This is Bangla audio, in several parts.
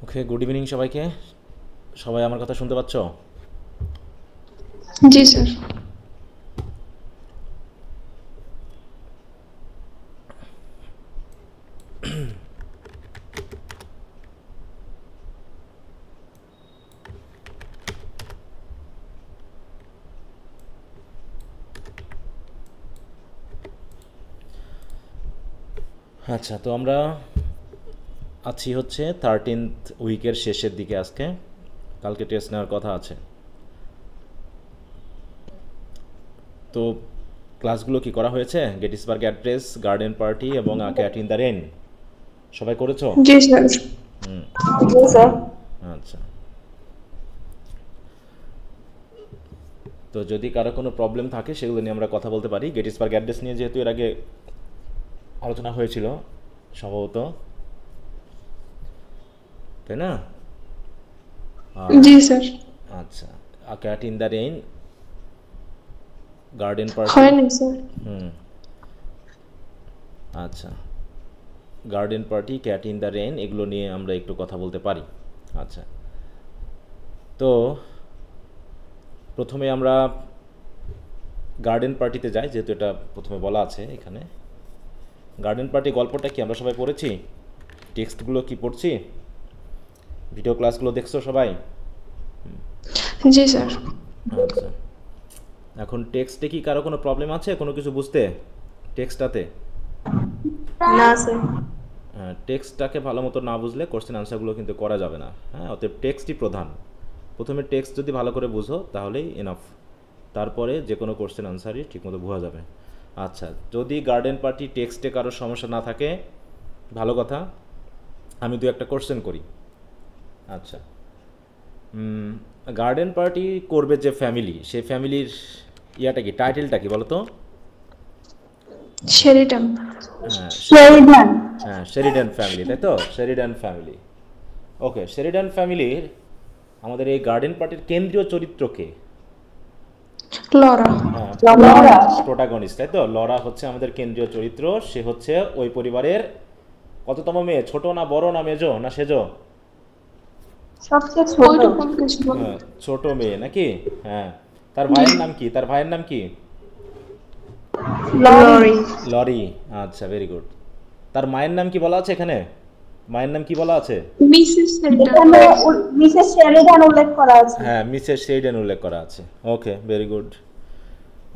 ওকে, গুড ইভিনিং সবাইকে। সবাই আমার কথা শুনতে পাচ্ছ? জি স্যার। আচ্ছা, তো আমরা আছি হচ্ছে 13th উইকের শেষের দিকে। আজকে কালকে টেস্ট নেওয়ার কথা আছে। তো ক্লাসগুলো কি করা হয়েছে? গেটিসবার্গ অ্যাড্রেস, গার্ডেন পার্টি এবং ক্যাট ইন দ্য রেন সবাই করেছো? জি স্যার। জি স্যার। আচ্ছা, তো যদি কারো কোনো প্রবলেম থাকে সেগুলো নিয়ে আমরা কথা বলতে পারি। গেটিসবার্গ অ্যাড্রেস নিয়ে যেহেতু এর আগে আলোচনা হয়েছিল সম্ভবত, তাই না? জি স্যার। আচ্ছা, cat in the rain, garden party. হয়নি স্যার। আচ্ছা, garden party, cat in the rain, এগুলো নিয়ে আমরা একটু কথা বলতে পারি। আচ্ছা, তো প্রথমে আমরা গার্ডেন পার্টিতে যাই, যেহেতু এটা প্রথমে বলা আছে এখানে। গার্ডেন পার্টি গল্পটা কি আমরা সবাই পড়েছি? টেক্সটগুলো কি পড়ছি? ভিডিও ক্লাসগুলো দেখছো সবাই? জি স্যার। আচ্ছা, এখন টেক্সটে কি কারো কোনো প্রবলেম আছে কোনো কিছু বুঝতে টেক্সটটাতে? না স্যার। হ্যাঁ, টেক্সটটাকে ভালো মতো না বুঝলে কোশ্চেন আনসারগুলো কিন্তু করা যাবে না। হ্যাঁ, অতএব টেক্সটই প্রধান। প্রথমে টেক্সট যদি ভালো করে বুঝো তাহলেই এনাফ, তারপরে যে কোনো কোশ্চেন আনসারই ঠিকমতো বোঝা যাবে। আচ্ছা, যদি গার্ডেন পার্টি টেক্সটে কারো সমস্যা না থাকে ভালো কথা, আমি দু একটা কোশ্চেন করি। আচ্ছা, গার্ডেন পার্টি করবে যে ফ্যামিলি, সেই ফ্যামিলির ইয়াটা কি, টাইটেলটা কি বলো তো? শেরিটন। হ্যাঁ, শেরিডান। হ্যাঁ, শেরিডান ফ্যামিলি, তাই তো? Sheridan family. ওকে, শেরিডান ফ্যামিলির আমাদের এই গার্ডেন পার্টির কেন্দ্রীয় চরিত্রকে? লরা। হ্যাঁ, লরা। প্রোটাগনিস্ট, তাই তো? লরা হচ্ছে আমাদের কেন্দ্রীয় চরিত্র। সে হচ্ছে ওই পরিবারের কততম মেয়ে? ছোট না বড় না মেজো না সেজো? সবচেয়ে ছোট। ওইরকম কিছু বল। হ্যাঁ, ছোট মেয়ে নাকি? হ্যাঁ, তার ভাইয়ের নাম কি? তার ভাইয়ের নাম কি? লরি। লরি। আচ্ছা, ভেরি গুড। তার মায়ের নাম কি বলা আছে এখানে? মায়ের নাম কি বলা আছে? মিসেস শেরিটন। এখানে মিসেস শেরিডান উল্লেখ করা আছে। হ্যাঁ, মিসেস শেরিডান উল্লেখ করা আছে। ওকে, ভেরি গুড।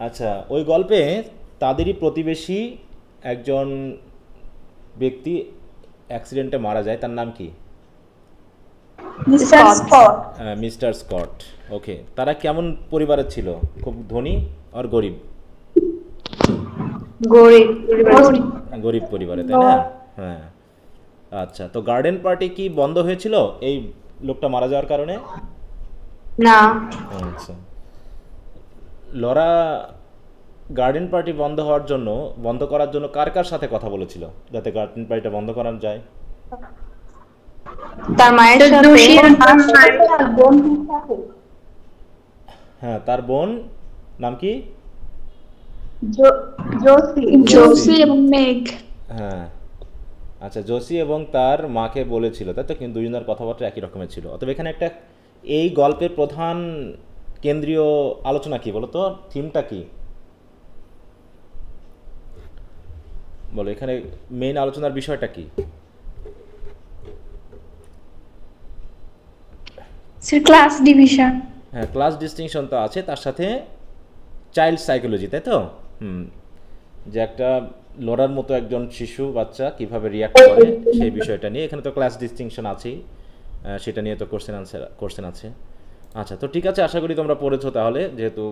আচ্ছা, ওই গল্পে তাদেরই প্রতিবেশী একজন ব্যক্তি অ্যাক্সিডেন্টে মারা যায়, তার নাম কি? Mister Scott. Mister Scott. Okay, তারা কেমন পরিবারের ছিল? খুব ধনী আর গরিব? গরিব। গরিব পরিবারে, তাই না? হ্যাঁ। আচ্ছা, তো গার্ডেন পার্টি কি বন্ধ হয়েছিল এই লোকটা মারা যাওয়ার কারণে? না। আচ্ছা, লরা গার্ডেন পার্টি বন্ধ করার জন্য কার কার সাথে কথা বলেছিল যাতে গার্ডেন পার্টিটা বন্ধ করা যায়? তার মায়ের সাথে, তার বন্ধুর সাথে। হ্যাঁ, তার বোন নাম কি? জোসি। জোসি এবং মেগ। হ্যাঁ, আচ্ছা, জোসি এবং তার মাকে বলেছিল, তাই তো? কিন্তু দুজনের কথাবার্তা একই রকমের ছিল। অতএব এখানে একটা, এই গল্পের প্রধান কেন্দ্রীয় আলোচনা কি বলো তো? থিমটা কি বলো? এখানে মেইন আলোচনার বিষয়টা কি? Sir class division. হ্যাঁ, ক্লাস ডিস্টিংশন তো আছে, তার সাথে চাইল্ড সাইকোলজি, তাই তো? যে একটা লড়ার মতো একজন শিশু বাচ্চা কিভাবে রিয়াক্ট করে সেই বিষয়টা নিয়ে এখানে তো ক্লাস ডিস্টিংশন আছেই। সেটা নিয়ে তো কোশ্চেন আছে। আচ্ছা, তো ঠিক আছে, আশা করি তোমরা পড়েছো তাহলে, যেহেতু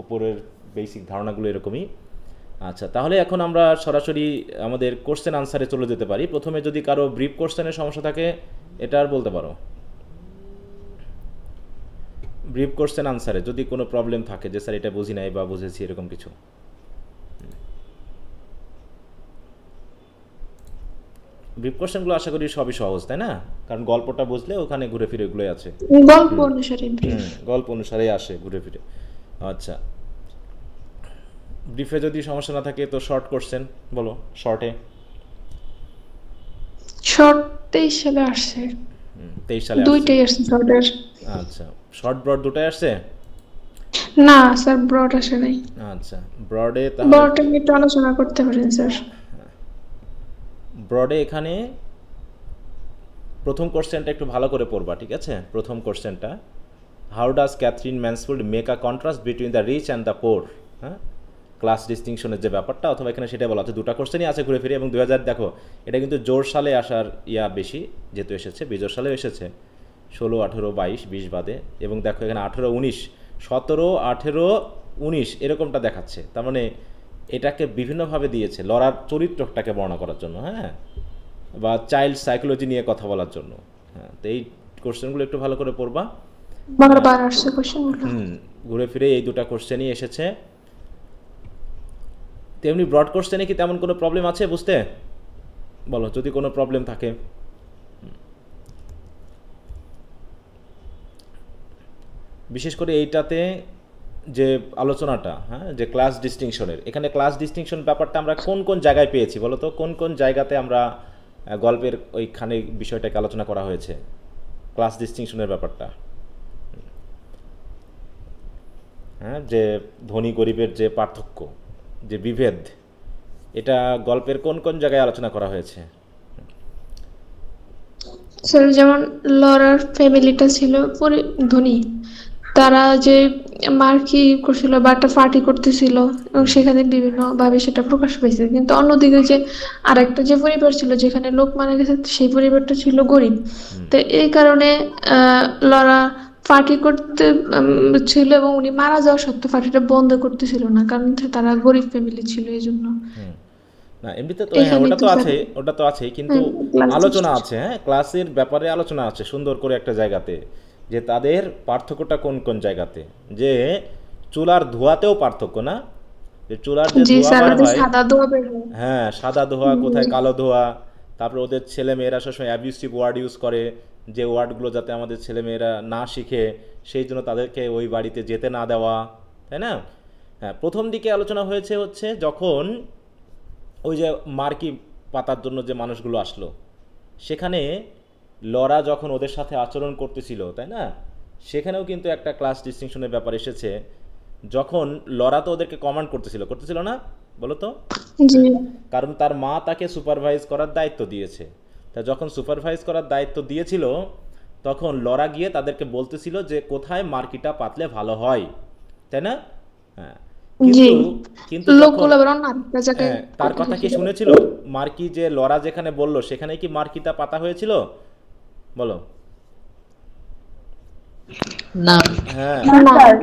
উপরের বেসিক ধারণাগুলো এরকমই। আচ্ছা, তাহলে এখন আমরা সরাসরি আমাদের কোশ্চেন আনসারে চলে যেতে পারি। প্রথমে যদি কারো ব্রিফ কোশ্চেনের সমস্যা থাকে এটা আর বলতে পারো। ব্রিফ কোশ্চেন আনসারে যদি কোনো প্রবলেম থাকে যে স্যার এটা বুঝি নাই বা বুঝেছি এরকম কিছু। ব্রিফ কোশ্চেনগুলো আশা করি সবই সহজ, তাই না? কারণ গল্পটা বুঝলে ওখানে ঘুরে ফিরে এগুলোই আছে। গল্প অনুসারে ব্রিফ। গল্প অনুসারেই আসে ঘুরে ফিরে। আচ্ছা, ব্রিফে যদি সমস্যা না থাকে তো শর্ট কোশ্চেন বলো, শর্টে। শর্ট 23 সালে আসছে, 23 সালে আসছে। দুইটাই আসছে শর্টের। আচ্ছা, শর্ট ব্রড দুটাই আসছে। না স্যার, ব্রড আসে নাই। আচ্ছা, ব্রডে তাহলে ব্রডটা নিয়ে একটু আলোচনা করতে পারেন স্যার। ব্রডে এখানে প্রথম কোশ্চেনটা একটু ভালো করে পড়বা, ঠিক আছে? প্রথম কোশ্চেনটা, how does Katherine Mansfield make a contrast between the rich and the poor, হ্যাঁ, ক্লাস ডিস্টিংশনের যে ব্যাপারটা, অথবা এখানে সেটা বলা আছে। দুটো কোশ্চেনই আছে ঘুরে ফিরে, এবং 2000 দেখো এটা কিন্তু জোর সালে আসার বেশি, যেহেতু এসেছে বিজোর সালেও এসেছে, 16, 18, 22, 20 বাদে, এবং দেখো এখানে 18, 19, 17, 18, 19 এরকমটা দেখাচ্ছে। তার মানে এটাকে বিভিন্নভাবে দিয়েছে লরার চরিত্রটাকে বর্ণনা করার জন্য, হ্যাঁ, বা চাইল্ড সাইকোলজি নিয়ে কথা বলার জন্য, হ্যাঁ। তো এই কোশ্চেনগুলো একটু ভালো করে পড়বা। বারবার আসছে কোশ্চেনগুলো। ঘুরে ফিরে এই দুটো কোশ্চেনই এসেছে। তেমনি ব্রড কোশ্চেনে কি তেমন কোনো প্রবলেম আছে বুঝতে? বলো যদি কোনো প্রবলেম থাকে। বিশেষ করে এইটাতে যে আলোচনাটা, হ্যাঁ, যে ক্লাস ডিস্টিংশনের, এখানে ক্লাস ডিস্টিংশন ব্যাপারটা আমরা কোন কোন জায়গায় পেয়েছি বলো তো? কোন কোন জায়গাতে আমরা গল্পের ওইখানে বিষয়টাকে আলোচনা করা হয়েছে, ক্লাস ডিস্টিংশনের ব্যাপারটা? হ্যাঁ, যে ধনী গরিবের যে পার্থক্য, যে বিভেদ, এটা গল্পের কোন কোন জায়গায় আলোচনা করা হয়েছে? স্যার যেমন লরার ফ্যামিলিটা ছিল ধনী, তারা যে মার্কি করছিল বা একটা পার্টি করতেছিল, এবং সেখানে বিভিন্ন ভাবে সেটা প্রকাশ পাইছে। কিন্তু অন্যদিকে যে আরেকটা যে পরিবার ছিল যেখানে লোক মারা গেছে, সেই পরিবারটা ছিল গরিব। তো এই কারণে লরা পার্টি করতে ছিল, এবং উনি মারা যাওয়া সত্ত্বেও পার্টিটা বন্ধ করতেছিল না, কারণ তারা গরিব ফ্যামিলি ছিল এই জন্য। না এমনিতে তো হ্যাঁ, ওটা তো আছে, ওটা তো আছেই, কিন্তু আলোচনা আছে, হ্যাঁ, ক্লাসের ব্যাপারে আলোচনা আছে সুন্দর করে একটা জায়গাতে, যে তাদের পার্থক্যটা কোন কোন জায়গাতে, যে চুলার ধোঁয়াতেও পার্থক্য, না, যে চুলার যে ধোঁয়া বার হয়, হ্যাঁ, সাদা ধোঁয়া কোথায় কালো ধোঁয়া। তারপরে ওদের ছেলে মেয়েরা সবসময় অ্যাবিউসিভ ওয়ার্ড ইউজ করে, যে ওয়ার্ডগুলো যাতে আমাদের ছেলে মেয়েরা না শিখে, সেই জন্য তাদেরকে ওই বাড়িতে যেতে না দেওয়া, তাই না? হ্যাঁ, প্রথম দিকে আলোচনা হয়েছে হচ্ছে যখন ওই যে মার্কি পাতার জন্য যে মানুষগুলো আসলো, সেখানে লরা যখন ওদের সাথে আচরণ করতেছিল, তাই না, সেখানেও কিন্তু একটা ক্লাস ডিস্টিংশনের ব্যাপার এসেছে। যখন লরা তো ওদেরকে কমান্ড করতেছিল না, বলো তো? কারণ তার মা তাকে সুপারভাইজ করার দায়িত্ব দিয়েছে। তা যখন সুপারভাইজ করার দায়িত্ব দিয়েছিল, তখন লরা গিয়ে তাদেরকে বলতেছিল যে কোথায় মার্কিটা পাতলে ভালো হয়, তাই না? হ্যাঁ, কিন্তু তার কথা কি শুনেছিল মার্কি? যে লরা যেখানে বলল সেখানে কি মার্কিটা পাতা হয়েছিল বলো? না, হ্যাঁ,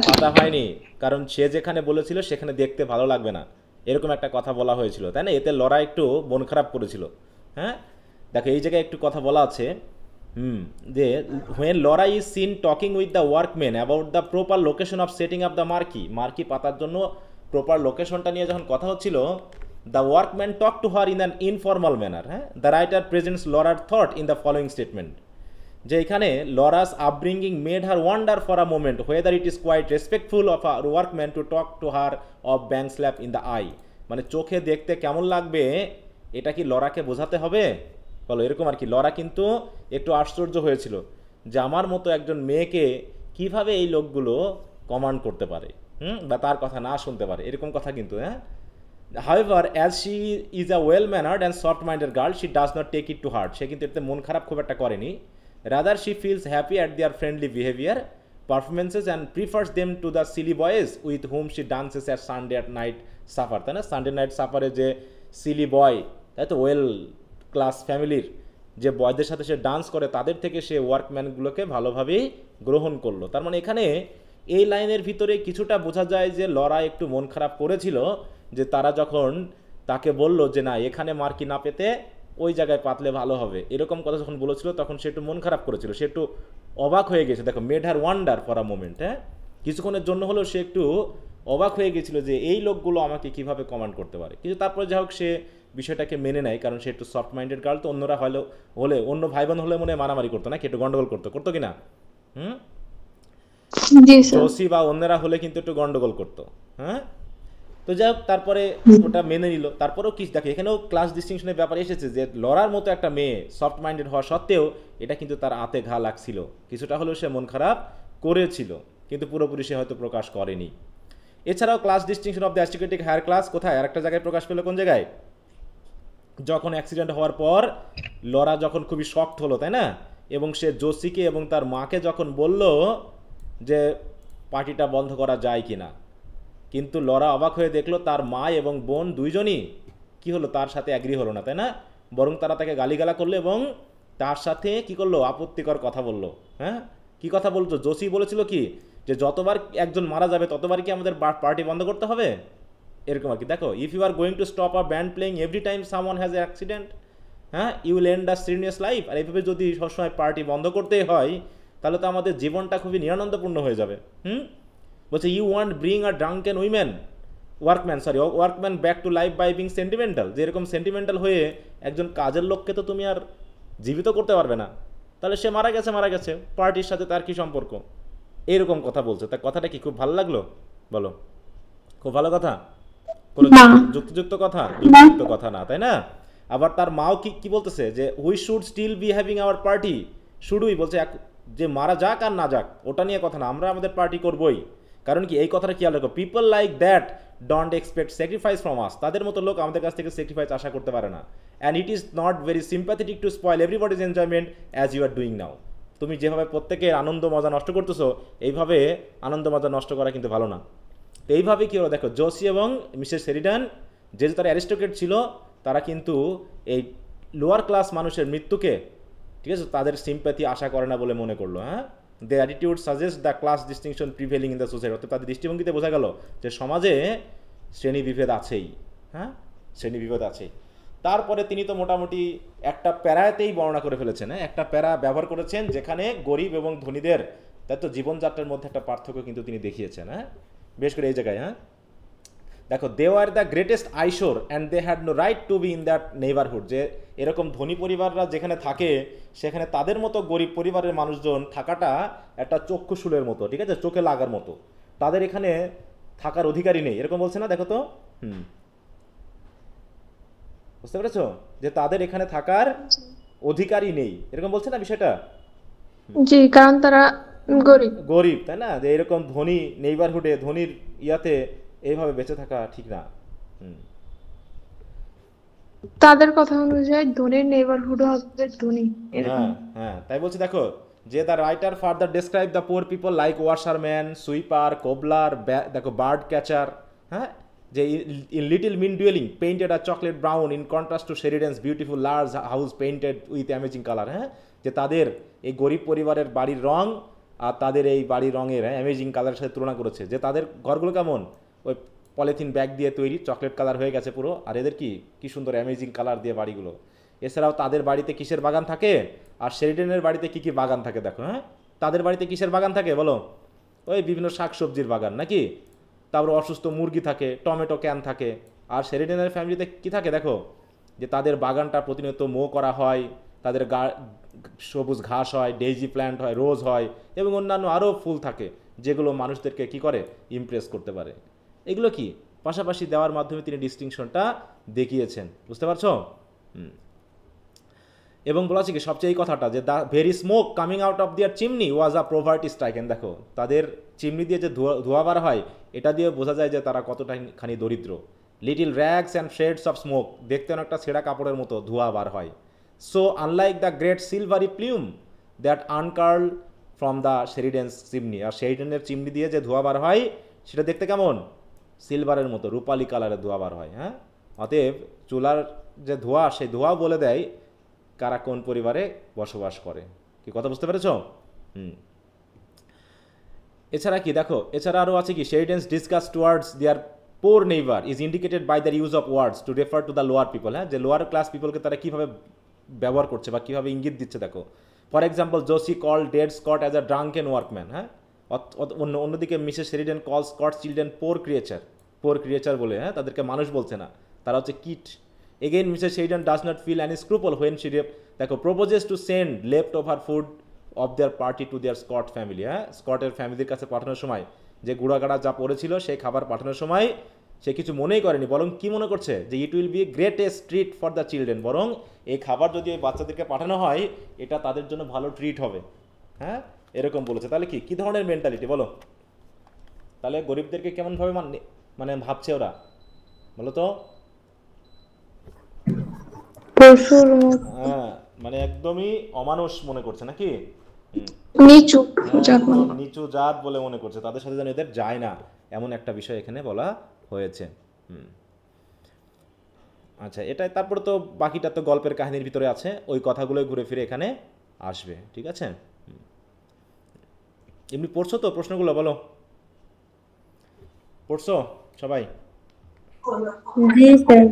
পাতা হয়নি, কারণ সে যেখানে বলেছিল সেখানে দেখতে ভালো লাগবে না, এরকম একটা কথা বলা হয়েছিল, তাই না? এতে লরা একটু মন খারাপ করেছিল। হ্যাঁ, দেখো এই জায়গায় একটু কথা বলা আছে, যে when Laura is seen talking with the workmen about the proper location of setting up the মার্কি পাতার জন্য প্রপার লোকেশনটা নিয়ে যখন কথা হচ্ছিল, the workmen talk to her in an informal manner, হ্যাঁ, the writer presents Laura's thought in the following statement, যে এখানে Laura's upbringing made her wonder for a moment whether it is quite respectful of our workman to talk to her of bank slap in the eye, মানে চোখে দেখতে কেমন লাগবে এটা কি লরাকে বোঝাতে হবে বলো? এরকম আর কি। লরা কিন্তু একটু আশ্চর্য হয়েছিল যে আমার মতো একজন মেয়েকে কিভাবে এই লোকগুলো কমান্ড করতে পারে, বা তার কথা না শুনতে পারে, এরকম কথা কিন্তু, হ্যাঁ। However, as she is a well-mannered and soft-minded girl, she does not take it to heart. সে কিন্তু এতে মন খারাপ খুব একটা করেনি। Rather, she feels happy at their friendly behavior, performances, and prefers them to the silly boys with whom she dances at Sunday night supper, তাই না? সানডে নাইট সাফারে যে সিলি বয়, তাই তো, ওয়েল ক্লাস ফ্যামিলির যে বয়দের সাথে সে ডান্স করে, তাদের থেকে সে ওয়ার্কম্যানগুলোকে ভালোভাবেই গ্রহণ করলো। তার মানে এখানে এই লাইনের ভিতরে কিছুটা বোঝা যায় যে লরা একটু মন খারাপ করেছিল, যে তারা যখন তাকে বলল যে না এখানে মার্কি না পেতে ওই জায়গায় পাতলে ভালো হবে, এরকম কথা যখন বলেছিল, তখন সে একটু মন খারাপ করেছিল, সে একটু অবাক হয়ে গেছে। দেখো, made her wonder for a moment, হ্যাঁ, কিছুক্ষণের জন্য হলেও সে একটু অবাক হয়ে গেছিল যে এই লোকগুলো আমাকে কিভাবে কমান্ড করতে পারে। কিন্তু তারপরে যাই হোক সে বিষয়টাকে মেনে নেয়, কারণ সে একটু সফট মাইন্ডেড গার্ল। তো অন্যরা হলে অন্য ভাই বোন হলে মনে মারামারি করতো না, একটু গন্ডগোল করতো কি না? জোসি বা অন্যরা হলে কিন্তু একটু গন্ডগোল করতো, হ্যাঁ। তো যাই হোক, তারপরে ওটা মেনে নিল। তারপরেও কি দেখো, এখানেও ক্লাস ডিস্টিংশনের ব্যাপার এসেছে যে লরার মতো একটা মেয়ে সফট মাইন্ডেড হওয়া সত্ত্বেও এটা কিন্তু তার আতে ঘা লাগছিল, কিছুটা হলেও সে মন খারাপ করেছিল, কিন্তু পুরোপুরি সে হয়তো প্রকাশ করেনি। এছাড়াও class distinction of the aristocratic higher class কোথায় আরেকটা জায়গায় প্রকাশ পেল, কোন জায়গায়? যখন অ্যাক্সিডেন্ট হওয়ার পর লরা যখন খুবই শকড হলো, তাই না, এবং সে জোসিকে এবং তার মাকে যখন বলল যে পার্টিটা বন্ধ করা যায় কি না, কিন্তু লরা অবাক হয়ে দেখলো তার মা এবং বোন দুইজনই কি হলো, তার সাথে অ্যাগ্রি হলো না, তাই না, বরং তারা তাকে গালিগালা করলো এবং তার সাথে কি করলো, আপত্তিকর কথা বললো। হ্যাঁ, কি কথা বলতো? জোসি বলেছিল কি, যে যতবার একজন মারা যাবে ততবার কি আমাদের পার্টি বন্ধ করতে হবে, এরকম আর কি। দেখো, if you are going to stop a band playing every time someone has a accident, হ্যাঁ, you will end a serious life. আর এইভাবে যদি সবসময় পার্টি বন্ধ করতেই হয় তাহলে তো আমাদের জীবনটা খুবই নিরানন্দপূর্ণ হয়ে যাবে। বলছে you want bring a drunken workman back to life by being sentimental, যে এরকম সেন্টিমেন্টাল হয়ে একজন কাজের লোককে তো তুমি আর জীবিত করতে পারবে না, তাহলে সে মারা গেছে, পার্টির সাথে তার কি সম্পর্ক, এরকম কথা বলছে। তার কথাটা কি খুব ভালো লাগলো? বলো, খুব ভালো কথা? কোনো যুক্তিযুক্ত কথা? যুক্তিযুক্ত কথা না, তাই না? আবার তার মাও কি বলতেছে যে we should still be having our party, শুডুই বলছে, যে মারা যাক আর না যাক ওটা নিয়ে কথা না, আমরা আমাদের পার্টি করবই। কারণ কি, এই কথাটা খেয়াল রাখো, people like that don't expect sacrifice from আস, তাদের মতো লোক আমাদের কাছ থেকে স্যাক্রিফাইস আশা করতে পারে না। And it is not very sympathetic to spoil everybody's enjoyment as you are doing now, তুমি যেভাবে প্রত্যেকের আনন্দ মজা নষ্ট করতেছো, এইভাবে আনন্দ মজা নষ্ট করা কিন্তু ভালো না। তো এইভাবে কী হলো দেখো, জোসি এবং মিসেস শেরিডান যেহেতু তারা অ্যারিস্টোক্রেট ছিল, তারা কিন্তু এই লোয়ার ক্লাস মানুষের মৃত্যুকে, ঠিক আছে, তাদের সিম্প্যাথি আশা করে না বলে মনে করলো। হ্যাঁ, the attitude suggest the class distinction prevailing in the society, অর্থাৎ তাদের দৃষ্টিভঙ্গিতে বোঝা গেল যে সমাজে শ্রেণী বিভেদ আছেই। হ্যাঁ, শ্রেণী বিভেদ আছেই। তারপরে তিনি তো মোটামুটি একটা প্যারাতেই বর্ণনা করে ফেলেছেন, হ্যাঁ, একটা প্যারা ব্যবহার করেছেন যেখানে গরিব এবং ধনীদের তাই তো জীবনযাত্রার মধ্যে একটা পার্থক্য কিন্তু তিনি দেখিয়েছেন। হ্যাঁ, বেশ করে এই জায়গায়। হ্যাঁ, দেখো, they are the greatest eyesore and they had no right to be in that neighbourhood, যে এরকম ধনী পরিবাররা যেখানে থাকে সেখানে তাদের মতো গরিব পরিবারের মানুষজন থাকাটা একটা চক্ষুশূলের মতো, ঠিক আছে, চোখে লাগার মতো, তাদের এখানে থাকার অধিকারই নেই, এরকম বলছে না, দেখো তো। বুঝতে পেরেছো, যে তাদের এখানে থাকার অধিকারই নেই, এরকম বলছে না বিষয়টা। জি, কারণ তারা গরিব, তাই না, যে এরকম ধনী নেইবারহুডে ধনীর ইয়াতে এইভাবে বেঁচে থাকা ঠিক না। তাদের কথা অনুযায়ী ধনীর নেইবারহুড হবে ধনী। হ্যাঁ, তাই বলছি। দেখো, যে the writer further describe the poor people like washerman, sweeper, cobbler, দেখো বার্ড ক্যাচার, হ্যাঁ, যে in little mean dwelling painted are chocolate brown in contrast to Sheridans beautiful large house painted with amazing colour. হ্যাঁ, যে তাদের এই গরিব পরিবারের বাড়ির রং আর তাদের এই বাড়ির রঙের অ্যামেজিং কালারের সাথে তুলনা করেছে, যে তাদের ঘরগুলো কেমন, ওই পলিথিন ব্যাগ দিয়ে তৈরি, চকলেট কালার হয়ে গেছে পুরো, আর এদের কি সুন্দর অ্যামেজিং কালার দিয়ে বাড়িগুলো। এছাড়াও তাদের বাড়িতে কিসের বাগান থাকে, আর শেরিডেনের বাড়িতে কি বাগান থাকে দেখো। হ্যাঁ, তাদের বাড়িতে কিসের বাগান থাকে বলো? ওই বিভিন্ন শাকসবজির বাগান নাকি, তারপর অসুস্থ মুরগি থাকে, টমেটো ক্যান থাকে। আর শেরিডেনের ফ্যামিলিতে কি থাকে দেখো, যে তাদের বাগানটা প্রতিনিয়ত মো করা হয়, তাদের সবুজ ঘাস হয়, ডেইজি প্ল্যান্ট হয়, রোজ হয় এবং অন্যান্য আরও ফুল থাকে যেগুলো মানুষদেরকে কি করে, ইমপ্রেস করতে পারে। এগুলো কি পাশাপাশি দেওয়ার মাধ্যমে তিনি ডিস্টিংশনটা দেখিয়েছেন, বুঝতে পারছো? এবং বলা আছে কি সবচেয়ে এই কথাটা, যে the very smoke coming out of their chimney was a poverty stricken. দেখো, তাদের চিমনি দিয়ে যে ধোঁয়া বার হয় এটা দিয়ে বোঝা যায় যে তারা কতটাখানি দরিদ্র। Little rags and shreds of smoke, দেখতে অনেকটা ছেঁড়া কাপড়ের মতো ধোঁয়া বার হয়। So unlike the great silvery plume that uncurl from the Sheridans chimney, আর শেরিডেনের চিমনি দিয়ে যে ধোঁয়া বার হয় সেটা দেখতে কেমন, সিলভারের মতো, রূপালি কালারের ধোঁয়া বার হয়। হ্যাঁ, অতএব চুলার যে ধোঁয়া, সেই ধোঁয়া বলে দেয় কারা কোন পরিবারে বসবাস করে। কি কথা বুঝতে পেরেছ? এছাড়া কি দেখো, এছাড়া আরও আছে কি, Sheridans discuss towards their poor neighbour is indicated by the use of words to refer to the lower people. হ্যাঁ, যে লোয়ার ক্লাস পিপলকে তারা কীভাবে ব্যবহার করছে বা কীভাবে ইঙ্গিত দিচ্ছে দেখো। For example, Jose call dead Scott as a drunken workman. হ্যাঁ, অন্যদিকে Mrs Sheridan call Scott children poor creature বলে, হ্যাঁ, তাদেরকে মানুষ বলছে না, তারা হচ্ছে কিট। Again Mrs Sheridan does not feel any scruple when she দেখো proposes to send left over food of their party to their Scott family. হ্যাঁ, স্কটের ফ্যামিলির কাছে পাঠানোর সময় যে গুঁড়াগাড়া যা পড়েছিল সেই খাবার পাঠানোর সময় সে কিছু মনেই করেনি, বরং কি মনে করছে যে it will be greatest treat for the children, বরং এই খাবার যদি ওই বাচ্চাদেরকে পাঠানো হয় এটা তাদের জন্য ভালো ট্রিট হবে। হ্যাঁ, এরকম বলেছে। তাহলে কি ধরনের মেন্টালিটি বলো? তাহলে গরিবদেরকে কেমনভাবে মানে ভাবছে ওরা বলো তো? পশুর মতো হ্যাঁ, মানে একদমই অমানুষ মনে করছে নাকি? নিচু জাত একদম মনে করে। নিচু জাত বলে মনে করছে, তাদের সাথে যেন এদের যায় না, এমন একটা বিষয় এখানে বলা হয়েছে। হুম, আচ্ছা, এটাই। তারপর তো বাকিটা তো গল্পের কাহিনীর ভিতরে আছে, ওই কথাগুলোই ঘুরে ফিরে এখানে আসবে। ঠিক আছে? এমনি পড়ছো তো প্রশ্নগুলো? বলো, পড়ছো সবাই? জি স্যার।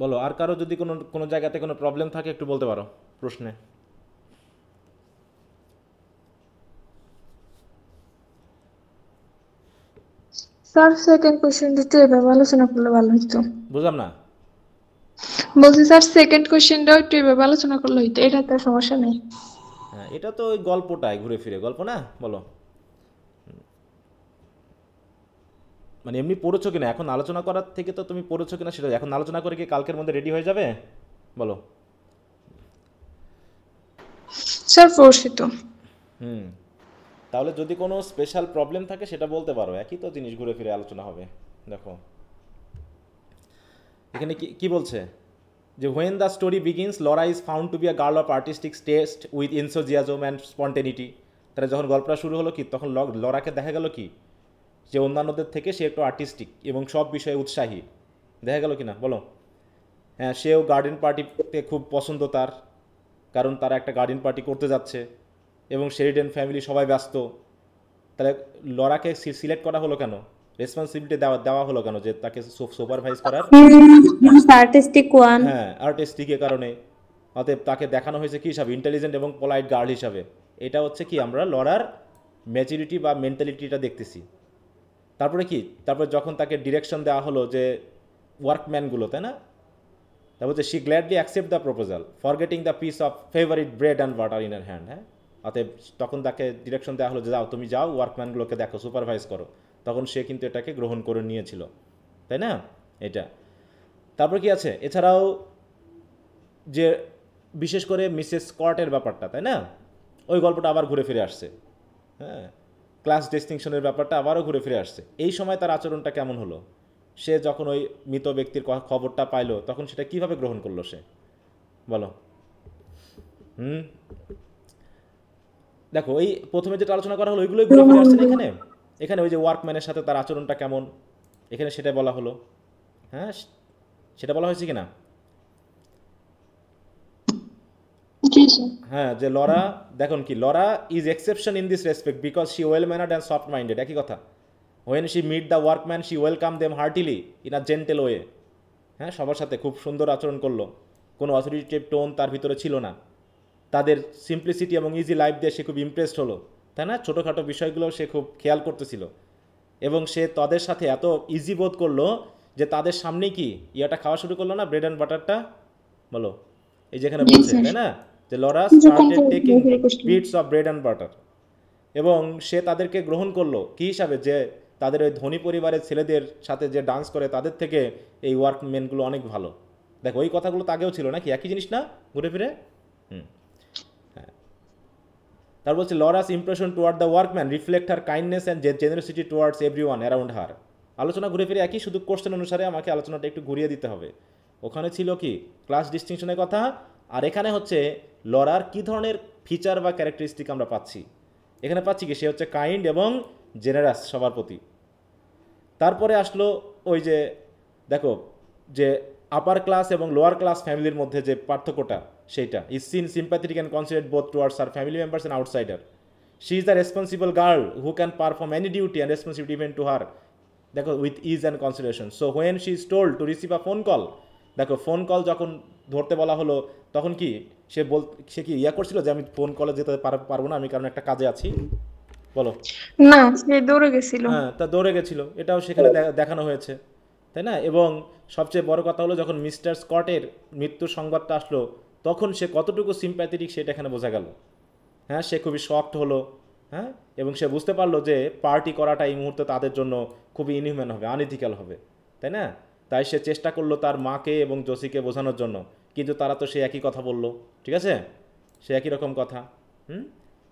বলো, আর কারো যদি কোনো কোনো জায়গাতে কোনো প্রবলেম থাকে একটু বলতে পারো প্রশ্নে। স্যার সেকেন্ড কোশ্চেনটা একটু এভাবে আলোচনা করলে ভালো হতো। বুঝলাম না। বলছি স্যার সেকেন্ড কোশ্চেনটাও একটু এভাবে আলোচনা করলে হইতো, এটা তো সমস্যা নেই। হ্যাঁ, এটা তো ওই গল্পটাই ঘুরে ফিরে গল্প না? বলো, মানে এমনি পড়েছো কিনা এখন আলোচনা করার থেকে, তো তুমি পড়েছো কিনা সেটা এখন আলোচনা করে কি কালকের মধ্যে রেডি হয়ে যাবে? বলো। স্যার পড়ছি তো। হুম, তাহলে যদি কোনো স্পেশাল প্রবলেম থাকে সেটা বলতে পারো, একই তো জিনিস ঘুরে ফিরে আলোচনা হবে। দেখো এখানে কি কি বলছে, যে when the story begins Laura is found to be a girl of artistic taste with enthusiasm and spontaneity. তাহলে যখন গল্পটা শুরু হলো কি, তখন লরাকে দেখা গেল কি, যে অন্যান্যদের থেকে সে একটু আর্টিস্টিক এবং সব বিষয়ে উৎসাহী। দেখা গেল কি না বলো? হ্যাঁ, সেও গার্ডেন পার্টিতে খুব পছন্দ তার, কারণ তারা একটা গার্ডেন পার্টি করতে যাচ্ছে এবং শেরিডেন ফ্যামিলি সবাই ব্যস্ত। তাহলে লরাকে সিলেক্ট করা হলো কেন, রেসপন্সিবিলিটি দেওয়া দেওয়া হলো কেন, যে তাকে সুপারভাইজ করার? Artistic one. হ্যাঁ, আর্টিস্টিকের কারণে। অতএব তাকে দেখানো হয়েছে কি হিসাবে, ইন্টেলিজেন্ট এবং পোলাইট গার্ল হিসাবে। এটা হচ্ছে কি, আমরা লরার ম্যাচুরিটি বা মেন্টালিটিটা দেখতেছি। তারপরে কি, তারপরে যখন তাকে ডিরেকশন দেওয়া হলো যে ওয়ার্কম্যানগুলো, তাই না? তারপর যে she gladly accept the proposal forgetting the piece of favourite bread and butter in her hand. হ্যাঁ, অতএব তখন তাকে ডিরেকশন দেওয়া হলো যে যাও, তুমি যাও ওয়ার্কম্যানগুলোকে দেখো, সুপারভাইজ করো। তখন সে কিন্তু এটাকে গ্রহণ করে নিয়েছিল, তাই না? এটা। তারপর কি আছে এছাড়াও, যে বিশেষ করে মিসেস স্কটের ব্যাপারটা, তাই না? ওই গল্পটা আবার ঘুরে ফিরে আসছে। হ্যাঁ, ক্লাস ডিস্টিংশনের ব্যাপারটা আবারও ঘুরে ফিরে আসছে। এই সময় তার আচরণটা কেমন হলো, সে যখন ওই মৃত ব্যক্তির খবরটা পাইলো তখন সেটা কিভাবে গ্রহণ করলো সে, বলো? হুম, দেখো এই প্রথমে যেটা আলোচনা করা হলো ওইগুলোই ঘুরে ফিরে আসছে না এখানে। এখানে ওই যে ওয়ার্কম্যানের সাথে তার আচরণটা কেমন, এখানে সেটা বলা হলো। হ্যাঁ, সেটা বলা হয়েছে কিনা? জি স্যার। হ্যাঁ, যে লরা, দেখুন কি, Laura is exception in this respect because she well mannered and soft minded. একই কথা। When she meet the workman she welcome them heartily in a gentle way. হ্যাঁ, সবার সাথে খুব সুন্দর আচরণ করলো, কোনো অথরিটেটিভ টোন তার ভিতরে ছিল না। তাদের সিম্পলিসিটি এবং ইজি লাইফ দিয়ে সে খুব ইমপ্রেসড হলো, তাই না? ছোটোখাটো বিষয়গুলো সে খুব খেয়াল করতেছিল এবং সে তাদের সাথে এত ইজি বোধ করলো যে তাদের সামনেই কি ইয়াটা খাওয়া শুরু করলো না, ব্রেড অ্যান্ড বাটারটা। বলো, এই যেখানে জি বলছে, স্যার। তাই না, যে Laura started taking bits of bread and butter, এবং সে তাদেরকে গ্রহণ করলো কী হিসাবে, যে তাদের ওই ধনী পরিবারের ছেলেদের সাথে যে ডান্স করে তাদের থেকে এই ওয়ার্কম্যানগুলো অনেক ভালো। দেখো ওই কথাগুলো তো আগেও ছিল নাকি, একই জিনিস না ঘুরে ফিরে? হুম, হ্যাঁ। তার বলছে Laura's impression toward the workman reflect her kindness and generosity towards every one around her. আলোচনা ঘুরে ফিরে একই, শুধু কোশ্চেন অনুসারে আমাকে আলোচনাটা একটু ঘুরিয়ে দিতে হবে। ওখানে ছিল কি ক্লাস ডিস্টিংশনের কথা, আর এখানে হচ্ছে লরার কী ধরনের ফিচার বা ক্যারেক্টারিস্টিক আমরা পাচ্ছি। এখানে পাচ্ছি কি, সে হচ্ছে কাইন্ড এবং জেনারাস সবার প্রতি। তারপরে আসলো ওই যে দেখো, যে আপার ক্লাস এবং লোয়ার ক্লাস ফ্যামিলির মধ্যে যে পার্থক্যটা, সেইটা is seen sympathetic and considerate both towards our family members and outsider. She is the responsible girl who can perform any duty and responsibility even to her, দেখো, with ease and consideration. So when she is told to receive a phone call, দেখো ফোন কল যখন ধরতে বলা হলো তখন কি সে কি ইয়া করছিল যে আমি ফোন কলে যেতে পারবো না, আমি কারণ একটা কাজে আছি? বলো। না, সে দৌড়ে গেছিল। হ্যাঁ, তা দৌড়ে গেছিল, এটাও সেখানে দেখানো হয়েছে। তাই না? এবং সবচেয়ে বড় কথা হলো যখন মিস্টার স্কটের মৃত্যুর সংবাদটা আসলো তখন সে কতটুকু সিম্প্যাথেটিক সেটা এখানে বোঝা গেল। হ্যাঁ, সে খুবই শকড হলো। হ্যাঁ, এবং সে বুঝতে পারলো যে পার্টি করাটা এই মুহূর্তে তাদের জন্য খুবই ইনহিউম্যান হবে, আনইথিক্যাল হবে, তাই না? তাই সে চেষ্টা করলো তার মাকে এবং জসিকে বোঝানোর জন্য, কিন্তু তারা তো সে একই কথা বললো, ঠিক আছে, সে একই রকম কথা। হুম,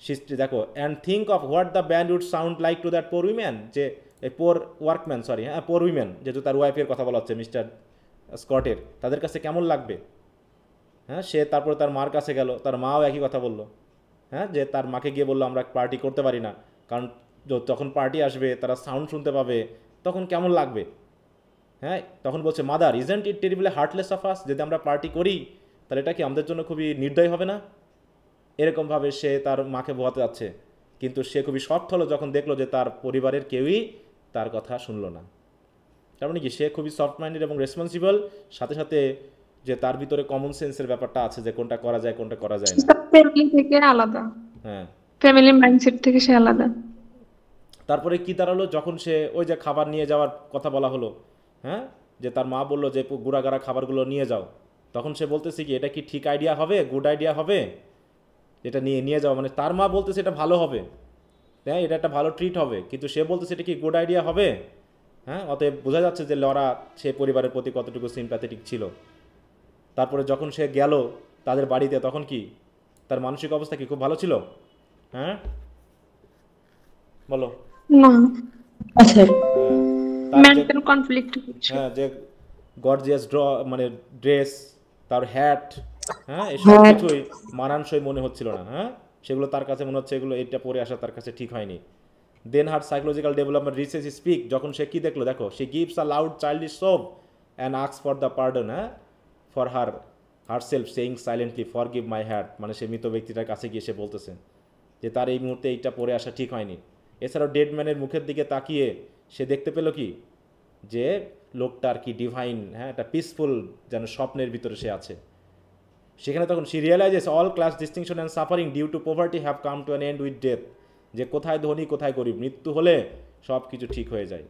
সৃষ্টি দেখো, and think of what the band would sound like to that poor woman, যে এই পোর ওয়ার্কম্যান, সরি, হ্যাঁ পোর উইম্যান, যেহেতু তার ওয়াইফের কথা বলা হচ্ছে মিস্টার স্কটের, তাদের কাছে কেমন লাগবে। হ্যাঁ, সে তারপরে তার মার কাছে গেল, তার মাও একই কথা বললো। হ্যাঁ, যে তার মাকে গিয়ে বললো আমরা পার্টি করতে পারি না, কারণ যখন পার্টি আসবে তারা সাউন্ড শুনতে পাবে, তখন কেমন লাগবে। হ্যাঁ, তখন বলছে mother isn't it terribly heartless of us, যদি আমরা পার্টি করি তাহলে এটা কি আমাদের জন্য খুবই নির্দয় হবে না। এরকমভাবে সে তার মাকে বোঝাতে যাচ্ছে, কিন্তু সে খুবই শক্ত হলো যখন দেখলো যে তার পরিবারের কেউই তার কথা শুনলো না। তার মানে কি, সে খুবই সফট মাইন্ডেড এবং রেসপন্সিবল, সাথে সাথে যে তার ভিতরে কমন সেন্সের ব্যাপারটা আছে, যে কোনটা করা যায় কোনটা করা যায় না। ফ্যামিলি থেকে আলাদা, হ্যাঁ, ফ্যামিলির মাইন্ডসেট থেকে সে আলাদা। তারপরে কি দাঁড়ালো, যখন সে ওই যে খাবার নিয়ে যাওয়ার কথা বলা হলো, হ্যাঁ, যে তার মা বললো যে গুড়াগাড়া খাবারগুলো নিয়ে যাও, তখন সে বলতেছে কি এটা কি ঠিক আইডিয়া হবে, গুড আইডিয়া হবে, এটা নিয়ে নিয়ে যাও, মানে তার মা বলতেছে এটা ভালো হবে, হ্যাঁ এটা একটা ভালো ট্রিট হবে, কিন্তু সে বলতেছে এটা কি গুড আইডিয়া হবে। হ্যাঁ, অতএব বোঝা যাচ্ছে যে লরা সে পরিবারের প্রতি কতটুকু সিম্প্যাথেটিক ছিল। তারপরে যখন সে গেল তাদের বাড়িতে, তখন কি তার মানসিক অবস্থা কি খুব ভালো ছিল? হ্যাঁ, বলো। না, আচ্ছা, হ্যাঁ, তার যে, মেন্টাল কনফ্লিক্ট হচ্ছে। হ্যাঁ যে গর্জিয়াস মানে ড্রেস, তার হ্যাট, হ্যাঁ এই সব হ্যাঁ, কিছুই মানানসই মনে হচ্ছিল না। হ্যাঁ, সেগুলো তার কাছে মনে হচ্ছে এগুলো এটা পরে আসা তার কাছে ঠিক হয়নি। Then her psychological development reaches peak, যখন সে কি দেখলো, দেখো সে gives a loud childish sob and ask for the pardon, হ্যাঁ, for herself saying silently forgive my hat, মানে সে মৃত ব্যক্তিটার কাছে গিয়ে সে বলতেছে যে তার এই মুহূর্তে এইটা পরে আসা ঠিক হয়নি। এছাড়াও ডেড ম্যানের মুখের দিকে তাকিয়ে সে দেখতে পেল কি, যে লোকটার কি ডিভাইন, হ্যাঁ একটা পিসফুল যেন স্বপ্নের ভিতরে সে আছে। সেখানে তখন she realises all class distinction and suffering due to poverty have come to an end with death, যে কোথায় ধনী কোথায় গরিব, মৃত্যু হলে সব কিছু ঠিক হয়ে যায়।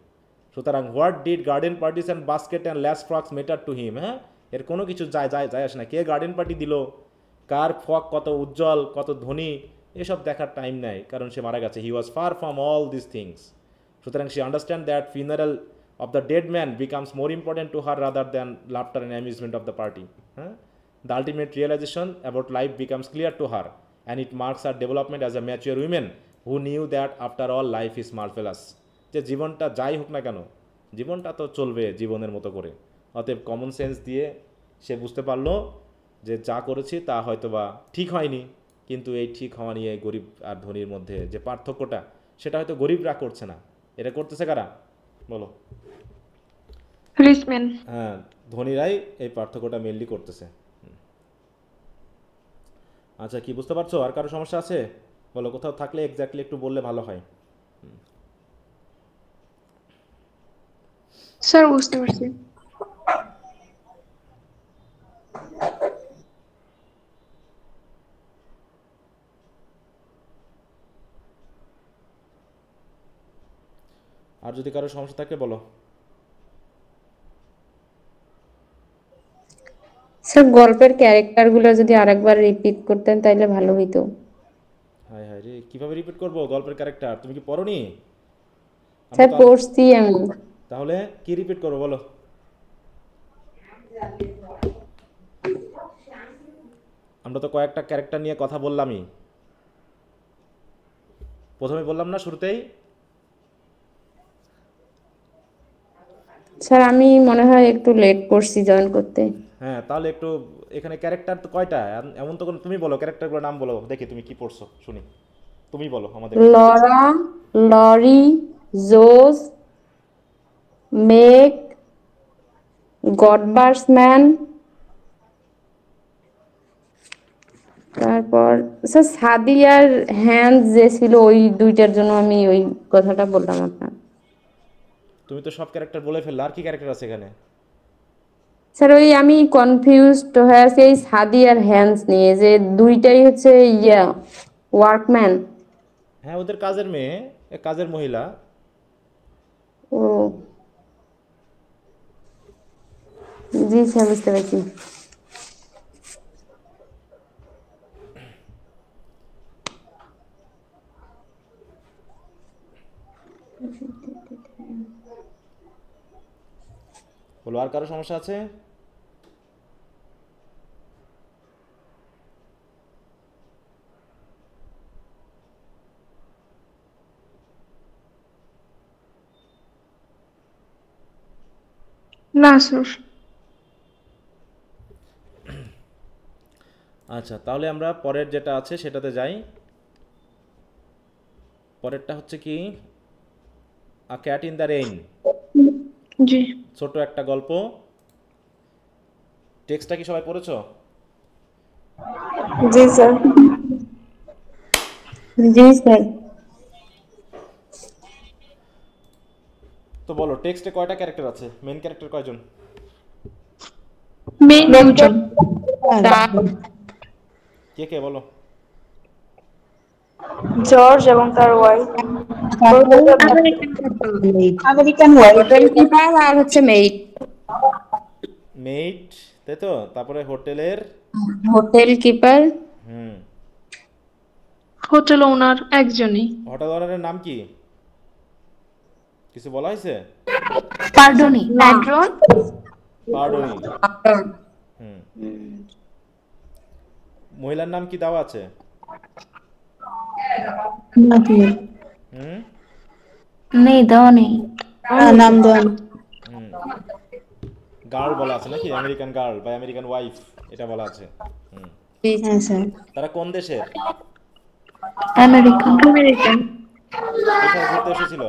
সুতরাং what did garden parties and basket and ল্যাস ফ্রক্স মেটার টু হিম, হ্যাঁ এর কোনো কিছু যায় যায় যায় আসে না, কে গার্ডেন পার্টি দিল, কার ফ্রক কত উজ্জ্বল কত ধনী, এসব দেখার টাইম নেয়, কারণ সে মারা গেছে। He was far from all this things. সুতরাং সে understand that funeral of the dead man becomes more important to her rather than laughter and amusement of the party. Huh? The ultimate realization about life becomes clear to her, and it marks her development as a mature woman who knew that after all life is marvelous. যে জীবনটা যাই হোক না কেন, জীবনটা তো চলবে জীবনের মতো করে। অতএব কমন সেন্স দিয়ে সে বুঝতে পারলো যে যা করেছি তা হয়তোবা ঠিক হয়নি, কিন্তু এই ঠিক হওয়া নিয়ে গরিব আর ধনীর মধ্যে যে পার্থক্যটা, সেটা হয়তো গরিবরা করছে না, এটা করতেছে কারা বলো? রিচম্যান। হ্যাঁ, ধনীরাই এই পার্থক্যটা মেনলি করতেছে। আচ্ছা, কি বুঝতে পারছো? আর কারো সমস্যা আছে বলো, কোথাও থাকলে এক্স্যাক্টলি একটু বললে ভালো হয়। স্যার বুঝতে পারছি। আর যদি কারো সমস্যা থাকে বলো। স্যার গল্পের ক্যারেক্টার গুলো যদি আরেকবার রিপিট করতেন তাইলে ভালো হইতো। হায় হায় রে, কিভাবে রিপিট করবো গল্পের ক্যারেক্টার? তুমি কি পড়োনি? আমরা স্যার তো পড়ছি আমি। তাহলে কি রিপিট করবো বলো? আমরা তো কয়েকটা ক্যারেক্টার নিয়ে কথা বললামই, প্রথমে বললাম না শুরুতেই? স্যার আমি মনে হয় একটু লেট করছি জয়েন করতে। হ্যাঁ, তাহলে একটু এখানে ক্যারেক্টার তো কয়টা, এমন তো তুমি বলো ক্যারেক্টারগুলোর নাম বলো, দেখি তুমি কি পড়ছো শুনি, তুমি বলো আমাদের। লরা, লরি, জোস, মেক, গডবার্সম্যান, তারপর স্যার সাদি আর হ্যান্স যে ছিল ওই দুইটার জন্য আমি ওই কথাটা বললাম আপনার। তুমি তো সব ক্যারেক্টার বলে ফেললে, আর কি ক্যারেক্টার আছে এখানে? স্যার ওই আমি কনফিউজড হয়ে আছি এই সাদি আর হ্যান্স নিয়ে, যে দুইটাই হচ্ছে ওয়ার্কম্যান। হ্যাঁ, ওদের কাজের মেয়ে, কাজের মহিলা। ও জি স্যার, বুঝতে পারছি। বলো, আর কারো সমস্যা আছে? না স্যার। আচ্ছা, তাহলে আমরা পরের যেটা আছে সেটাতে যাই। পরেরটা হচ্ছে কি, a cat in the rain. জি। ছোট একটা গল্প। টেক্সটটা কি সবাই পড়েছো? জি স্যার। জি স্যার। তো বলো, টেক্সটে কয়টা ক্যারেক্টার আছে? মেইন ক্যারেক্টার কয়জন? মেইন দুজন। কে কে বলো? জর্জ এবং তার wife, American American wife. Hotel keeper আর হচ্ছে মেইড। মেইড, তাই তো? তারপরে হোটেলের, হোটেল কিপার। হুম, হোটেল ওনার একজনই। হোটেল ওনারের নাম কি? কিছু বলা হয়েছে? পার্ডনি, প্যাড্রন। পার্ডনি। হুম। মহিলার নাম কি দেওয়া আছে? হুম নেই, দেওয়া নেই। নাম দেওয়া হুম। গার্ল বলা আছে নাকি? আমেরিকান গার্ল বা আমেরিকান ওয়াইফ, এটা বলা আছে। হুম। হ্যাঁ স্যার। তারা কোন দেশের? আমেরিকান। আমেরিকান। কোথায় ঘুরতে এসেছিল?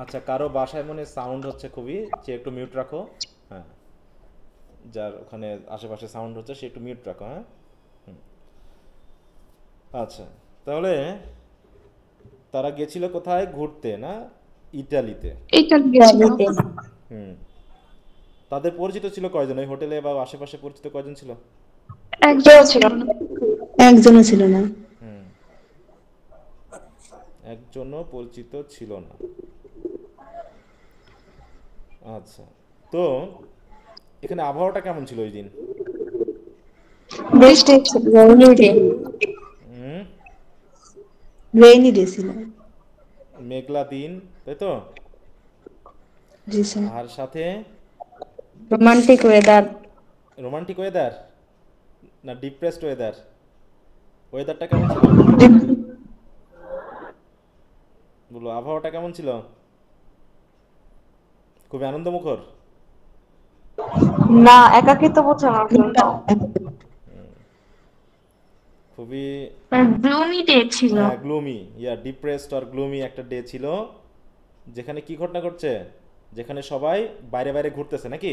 আচ্ছা, কারো বাসায় মনে সাউন্ড হচ্ছে খুবই, যে একটু মিউট রাখো। হ্যাঁ, যার ওখানে আশেপাশে সাউন্ড হচ্ছে সে একটু মিউট রাখো। হ্যাঁ, হুম। আচ্ছা, তাহলে তারা গেছিল কোথায় ঘুরতে? না, ইটালিতে। ইটালি গেছিল। হুম। তাদের পরিচিত ছিল কয়জন? ওই হোটেলে বা আশেপাশে পরিচিত কয়জন ছিল? একজন ছিল না। একজনও ছিল না। হুম, একজনও পরিচিত ছিল না। আচ্ছা, তো এখানে আবহাওয়াটা কেমন ছিল ওই দিন? বৃষ্টি হুম, রেইনি ডে ছিল। মেঘলা দিন, তাই তো? জি স্যার। আর সাথে রোমান্টিক ওয়েদার। রোমান্টিক ওয়েদার না ডিপ্রেসড ওয়েদার? ওয়েদারটা কেমন ছিল? বলো, আবহাওয়াটা কেমন ছিল? খুবই আনন্দমুখর? না, একাকিত্ব বোঝানোর জন্য। খুবই, গ্লুমি ডে ছিল। হ্যাঁ, গ্লুমি, ডিপ্রেসড আর গ্লুমি একটা ডে ছিল, যেখানে কি ঘটনা ঘটছে? যেখানে সবাই বাইরে বাইরে ঘুরতেছে নাকি?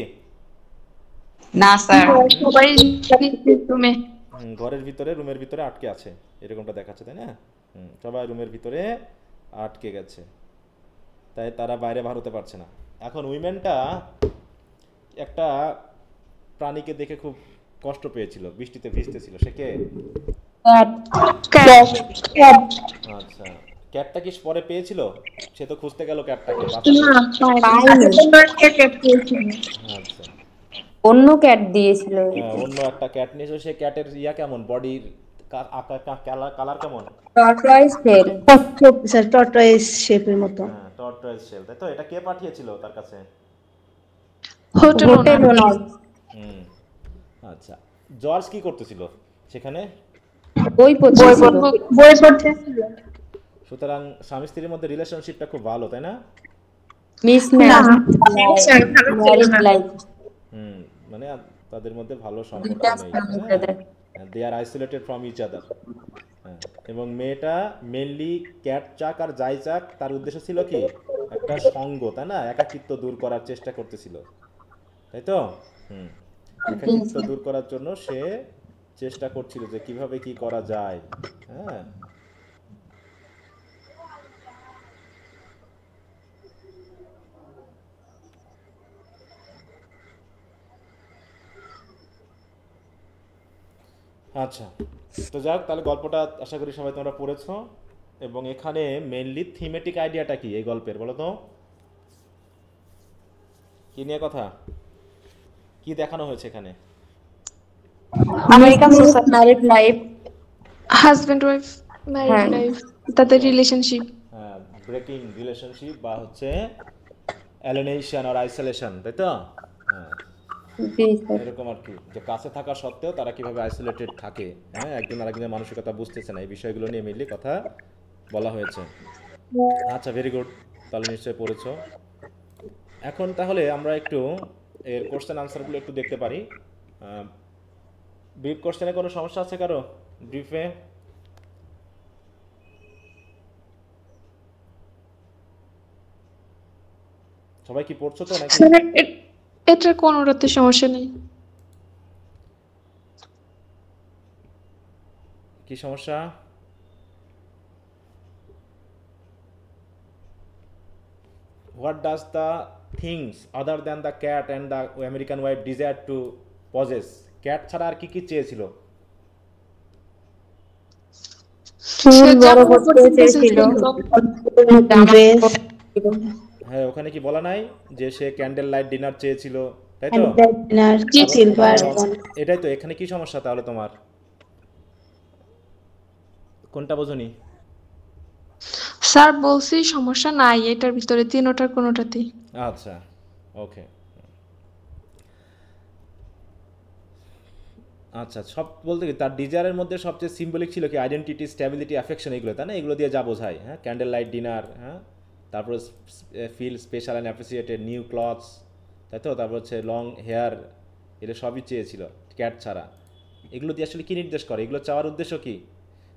না স্যার। সবাই রুমে। ঘরের ভিতরে, রুমের ভিতরে আটকে আছে, এরকমটা দেখাচ্ছে, তাই না? সবাই রুমের ভিতরে আটকে গেছে, তাই তারা বাইরে বার হতে পারছে না। এখন উইমেনটা একটা প্রাণীকে দেখে খুব কষ্ট পেয়েছিল, বৃষ্টিতে ভিজতেছিল। সে কে? আচ্ছা, ক্যাটটা কি পরে পেয়েছিল? সে তো খুঁজতে গেল ক্যাটটাকে বাঁচাতে। আচ্ছা, অন্য ক্যাট দিয়েছিল। অন্য একটা ক্যাট নিয়েছিল। সে ক্যাটের কেমন? বডির কালার কেমন? টর্টয়েস টেল। স্যার টর্টয়েস শেপের মতো। হ্যাঁ, টর্টয়েস শেল, তাই তো? এটা কে পাঠিয়েছিল তার কাছে? হোটেল হোটেল ওনার। ওনার। হুম। আচ্ছা, জর্জ কি করতেছিল সেখানে? বই পড়ছিল। বই পড়তে। সুতরাং স্বামী স্ত্রীর মধ্যে রিলেশনশিপটা খুব ভালো, তাই না? মিস না, ম্যারিড লাইফ। হুম, মানে তাদের মধ্যে ভালো সম্পর্ক Detached নেই, from তাই each না? other. They are isolated from each other. হ্যাঁ, এবং মেয়েটা মেনলি ক্যাট চাক আর যাই চাক, তার উদ্দেশ্য ছিল কি? একটা সঙ্গ, তাই না? একাকিত্ব দূর করার চেষ্টা করতেছিল, তাই তো? হুম, একাকিত্ব দূর করার জন্য সে চেষ্টা করছিল যে কিভাবে কি করা যায়। হ্যাঁ, আচ্ছা, তো যাক, তাহলে গল্পটা আশা করি সবাই তোমরা পড়েছো। এবং এখানে মেনলি থিমেটিক আইডিয়াটা কি এই গল্পের, বলো তো? কি নিয়ে কথা, কি দেখানো হয়েছে এখানে? American society. Married life. Husband wife married হ্যাঁ লাইফ, তাদের রিলেশনশিপ। হ্যাঁ, ব্রেকিং রিলেশনশিপ বা হচ্ছে অ্যালিনেশন আর আইসোলেশন, তাই তো? হ্যাঁ, জি স্যার। এরকম আর কি, যে কাছে থাকা সত্ত্বেও তারা কিভাবে আইসোলেটেড থাকে, হ্যাঁ, একজন আরেকজনের মানসিকতা বুঝতেছে না, এই বিষয়গুলো নিয়ে মেনলি কথা বলা হয়েছে। আচ্ছা, ভেরি গুড, তাহলে নিশ্চয়ই পড়েছো। এখন তাহলে আমরা একটু এর কোশ্চেন আনসারগুলো একটু দেখতে পারি। ব্রিফ কোশ্চেনে কোনো সমস্যা আছে কারো ব্রিফে? সবাই কি পড়ছো তো নাকি? স্যার এটা কোনোটাতে সমস্যা নেই। কি সমস্যা? What does the things other than the cat and the American wife desire to possess? Cat ছাড়া আর কি কি চেয়েছিল? চুল সে বড় জামা করতে কাপড় চেয়েছিল, জামা ড্রেস, কাপড় ছিল। হ্যাঁ, ওখানে কি বলা নাই যে সে ক্যান্ডেল লাইট ডিনার চেয়েছিল, তাই তো? ডিনার, জি। সিলভার, এটাই তো, এখানে কি সমস্যা তাহলে তোমার? কোনটা বোঝনি? স্যার বলছি সমস্যা নাই এটার ভিতরে, তিনোটার কোনোটাতেই। আচ্ছা, ওকে। আচ্ছা, সব বলতে কি তার ডিজায়ারের মধ্যে সবচেয়ে সিম্বলিক ছিল কি আইডেন্টিটি, স্ট্যাবিলিটি, অ্যাফেকশন, এগুলো, তাই না? এগুলো দিয়ে যা বোঝায়, হ্যাঁ, ক্যান্ডেল লাইট ডিনার, হ্যাঁ, তারপর feel special and appreciated, new clothes, তাই তো? তারপর হচ্ছে লং হেয়ার, এগুলো সবই চেয়েছিল ক্যাট ছাড়া। এগুলো দিয়ে আসলে কি নির্দেশ করে? এগুলো চাওয়ার উদ্দেশ্য কি?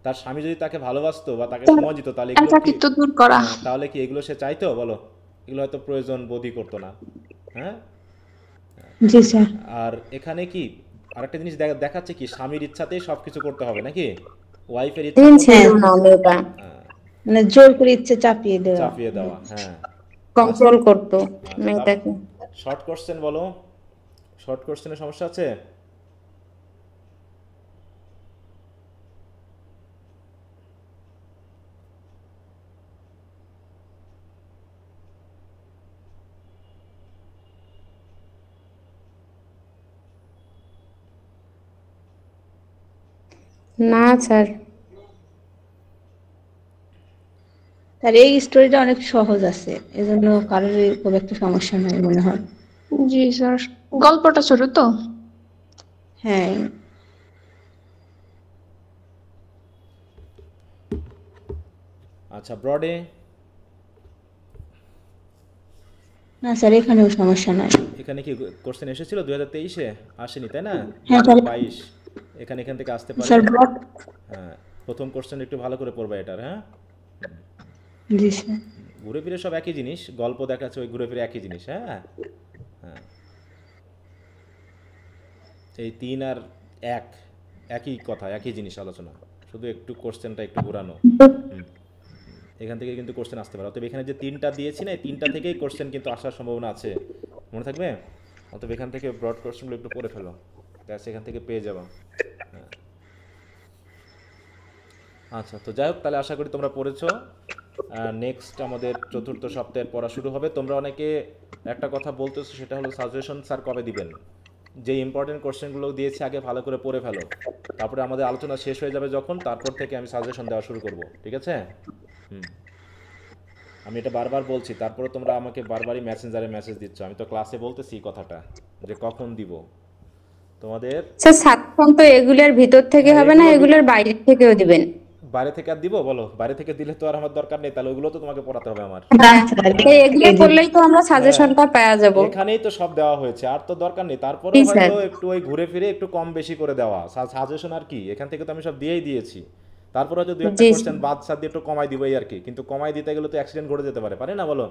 তার স্বামী যদি তাকে ভালোবাসতো বা তাকে সময় দিত, তাহলে এগুলো কি, একাকিত্ব দূর করা। তাহলে কি এগুলো সে চাইতো বলো? এগুলো হয়তো প্রয়োজন বোধই করতো না, হ্যাঁ। জি স্যার। আর এখানে কি আরেকটা জিনিস দেখাচ্ছে কি স্বামীর ইচ্ছাতেই সবকিছু করতে হবে নাকি, ওয়াইফের ইচ্ছা দিন করতে ছিল না মেয়েটা, মানে জোর করে ইচ্ছে চাপিয়ে দেওয়া। চাপিয়ে দেওয়া, হ্যাঁ। কন্ট্রোল করতো মেয়েটাকে। শর্ট কোশ্চেন বলো, শর্ট কোশ্চেনের সমস্যা আছে? না স্যার। তার এই স্টোরিটা অনেক সহজ আছে, এজন্য কারোর খুব একটা সমস্যা নাই মনে হয়। জি স্যার, গল্পটা ছোট তো। হ্যাঁ, আচ্ছা, ব্রডে? না স্যার এখানেও সমস্যা নাই। এখানে কি কোশ্চেন এসেছিল 2023-এ? আসেনি, তাই না? হ্যাঁ স্যার। 22 এখান থেকে আসতে পারে। স্যার ব্রড, হ্যাঁ, প্রথম কোশ্চেন একটু ভালো করে পড়বা এটার, হ্যাঁ। জি স্যার। ঘুরে ফিরে সব একই জিনিস, গল্প দেখাচ্ছে ওই ঘুরে ফিরে একই জিনিস, হ্যাঁ। হ্যাঁ, এই 3 আর 1 একই কথা, একই জিনিস আলোচনা, শুধু একটু কোশ্চেনটা একটু ঘোরানো। এখান থেকে কিন্তু কোশ্চেন আসতে পারে, অতএব এখানে যে 3টা দিয়েছি না, এই 3টা থেকেই কোশ্চেন কিন্তু আসার সম্ভাবনা আছে, মনে থাকবে? অতএব এখান থেকে ব্রড কোশ্চেনগুলো একটু পড়ে ফেলো, ব্যাস এখান থেকে পেয়ে যাবা। হ্যাঁ, আচ্ছা, তো যাই হোক, তাহলে আশা করি তোমরা পড়েছো। নেক্সট আমাদের চতুর্থ সপ্তাহের পড়া শুরু হবে। তোমরা অনেকে একটা কথা বলতেছো, সেটা হলো সাজেশন স্যার কবে দিবেন? যে ইম্পর্টেন্ট কোশ্চেনগুলো দিয়েছি আগে ভালো করে পড়ে ফেলো, তারপরে আমাদের আলোচনা শেষ হয়ে যাবে যখন, তারপর থেকে আমি সাজেশন দেওয়া শুরু করব, ঠিক আছে? আমি এটা বারবার বলছি, তারপরে তোমরা আমাকে বারবারই মেসেঞ্জারে মেসেজ দিচ্ছ, আমি তো ক্লাসে বলতেছি এই কথাটা যে কখন দিব তোমাদের। স্যার সাতক্ষণ তো এগুলোর ভিতর থেকে হবে না, এগুলোর বাইরে থেকেও দিবেন? বাইরে থেকে আর দিব বলো? বাইরে থেকে দিলে তো আর আমার দরকার নেই, তাহলে ওইগুলো তো তোমাকে পড়াতে হবে আমার। এগুলো করলেই তো আমরা সাজেশনটা পেয়ে যাব। এখানেই তো সব দেওয়া হয়েছে, আর তো দরকার নেই। তারপরে জি, স্যার। হয়তো একটু ওই ঘুরে ফিরে একটু কম বেশি করে দেওয়া সাজেশন, আর কি, এখান থেকে তো আমি সব দিয়েই দিয়েছি। তারপরে হয়তো 2-একটা জি, কোশ্চেন বাদ সাদ দিয়ে একটু কমাই দিব, এই আর কি। কিন্তু কমাই দিতে গেলে তো অ্যাক্সিডেন্ট ঘটে যেতে পারে, পারে না বলো?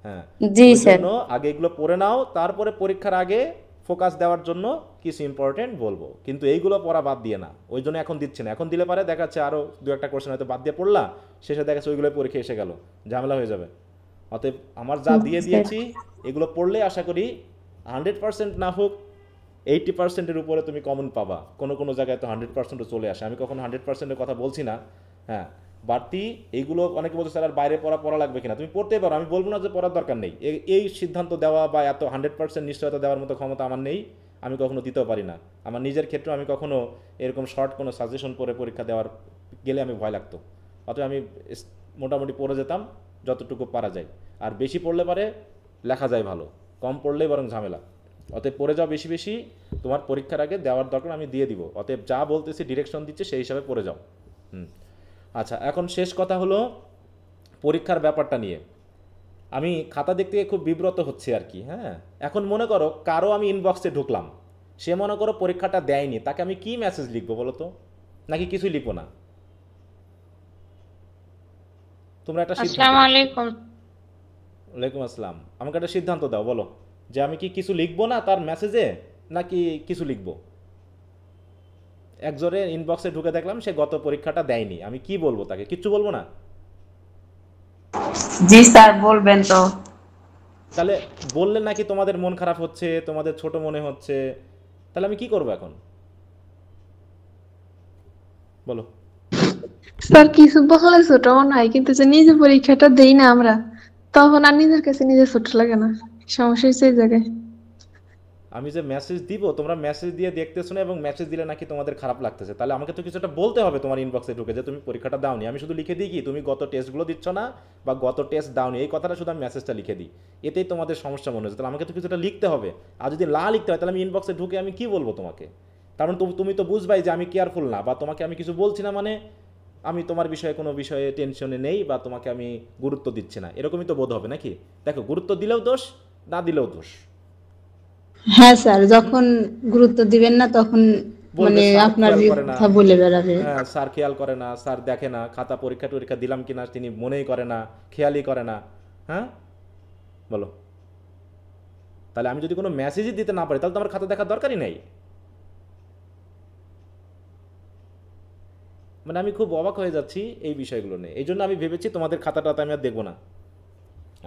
হ্যাঁ, জি ওই স্যার। জন্য আগে এগুলো পড়ে নাও, তারপরে পরীক্ষার আগে ফোকাস দেওয়ার জন্য কিছু ইম্পর্টেন্ট বলবো, কিন্তু এইগুলো পড়া বাদ দিয়ে না। ওই জন্য এখন দিচ্ছে না, এখন দিলে পারে দেখাচ্ছে আরও 2-একটা কোশ্চেন হয়তো বাদ দিয়ে পড়লা, শেষে দেখাচ্ছে ওইগুলো পরীক্ষা এসে গেল, ঝামেলা হয়ে যাবে। অতএব আমার যা দিয়ে দিয়েছি এগুলো পড়লে আশা করি 100% না হোক 80%-এর উপরে তুমি কমন পাবা। কোনো কোনো জায়গায় তো 100%ও চলে আসে। আমি কখনো 100%-এর কথা বলছি না, হ্যাঁ, বাড়তি এইগুলো অনেকে বলছে স্যার আর বাইরে পড়া লাগবে কিনা, তুমি পড়তেই পারো, আমি বলবো না যে পড়ার দরকার নেই। এই সিদ্ধান্ত দেওয়া বা এত 100% নিশ্চয়তা দেওয়ার মতো ক্ষমতা আমার নেই, আমি কখনো দিতেও পারি না। আমার নিজের ক্ষেত্রে আমি কখনো এরকম শর্ট কোনো সাজেশন পড়ে পরীক্ষা দেওয়ার গেলে আমি ভয় লাগতো। অতএব আমি মোটামুটি পড়ে যেতাম যতটুকু পারা যায়। আর বেশি পড়লে পারে লেখা যায় ভালো, কম পড়লেই বরং ঝামেলা। অতএব পড়ে যাও বেশি বেশি, তোমার পরীক্ষার আগে দেওয়ার দরকার আমি দিয়ে দিব। অতএব যা বলতেছি ডিরেকশন দিচ্ছে সেই হিসাবে পড়ে যাও। আচ্ছা, এখন শেষ কথা হলো পরীক্ষার ব্যাপারটা নিয়ে। আমি খাতা দেখতে গিয়ে খুব বিব্রত হচ্ছে আর কি। হ্যাঁ, এখন মনে করো কারো আমি ইনবক্সে ঢুকলাম, সে মনে করো পরীক্ষাটা দেয়নি, তাকে আমি কি মেসেজ লিখবো বলো তো? নাকি কিছুই লিখবো না? তোমরা একটা সিদ্ধান্ত আসসালামু দাও। আলাইকুম। ওয়ালাইকুম আসসালাম। আমাকে একটা সিদ্ধান্ত দাও, বলো যে আমি কি কিছু লিখবো না তার মেসেজে, নাকি কিছু লিখবো? একজনের ইনবক্সে ঢুকে দেখলাম সে গত পরীক্ষাটা দেয়নি, আমি কি বলবো তাকে? কিচ্ছু বলবো না? জি স্যার বলবেন তো। তাহলে বললে নাকি তোমাদের মন খারাপ হচ্ছে, তোমাদের ছোট মনে হচ্ছে, তাহলে আমি কি করবো এখন বলো? স্যার কিছু বললে ছোট মনে হয়, কিন্তু যে নিজে পরীক্ষাটা দেই না আমরা, তখন আর নিজের কাছে নিজে ছোট লাগে না। সমস্যা হচ্ছে এই জায়গায়। আমি যে মেসেজ দিব, তোমরা মেসেজ দিয়ে দেখতেছো না, এবং মেসেজ দিলে নাকি তোমাদের খারাপ লাগতেছে, তাহলে আমাকে তো কিছুটা বলতে হবে তোমার ইনবক্সে ঢুকে যে তুমি পরীক্ষাটা দাওনি। আমি শুধু লিখে দিই কি তুমি গত টেস্টগুলো দিচ্ছ না বা গত টেস্ট দাওনি, এই কথাটা শুধু আমি মেসেজটা লিখে দিই, এতেই তোমাদের সমস্যা মনে হচ্ছে। তাহলে আমাকে তো কিছুটা লিখতে হবে। আর যদি না লিখতে হয় তাহলে আমি ইনবক্সে ঢুকে আমি কি বলবো তোমাকে? কারণ তুমি তো বুঝবাই যে আমি কেয়ারফুল না, বা তোমাকে আমি কিছু বলছি না মানে আমি তোমার বিষয়ে কোনো বিষয়ে টেনশনে নেই, বা তোমাকে আমি গুরুত্ব দিচ্ছি না, এরকমই তো বোধ হবে নাকি? দেখো, গুরুত্ব দিলেও দোষ, না দিলেও দোষ। হ্যাঁ স্যার, যখন গুরুত্ব দিবেন না তখন বলবে মানে স্যার আপনার খেয়াল যে করে না, কথা বলে বেড়াবে। হ্যাঁ স্যার খেয়াল করে না, স্যার দেখে না, খাতা পরীক্ষা টরীক্ষা দিলাম কিনা তিনি মনেই করে না, খেয়ালই করে না। হ্যাঁ, বলো। তাহলে আমি যদি কোনো মেসেজই দিতে না পারি তাহলে তো আমার খাতা দেখার দরকারই নেই। মানে আমি খুব অবাক হয়ে যাচ্ছি এই বিষয়গুলো নিয়ে। এই জন্য আমি ভেবেছি তোমাদের খাতাটাতে আমি আর দেখবো না,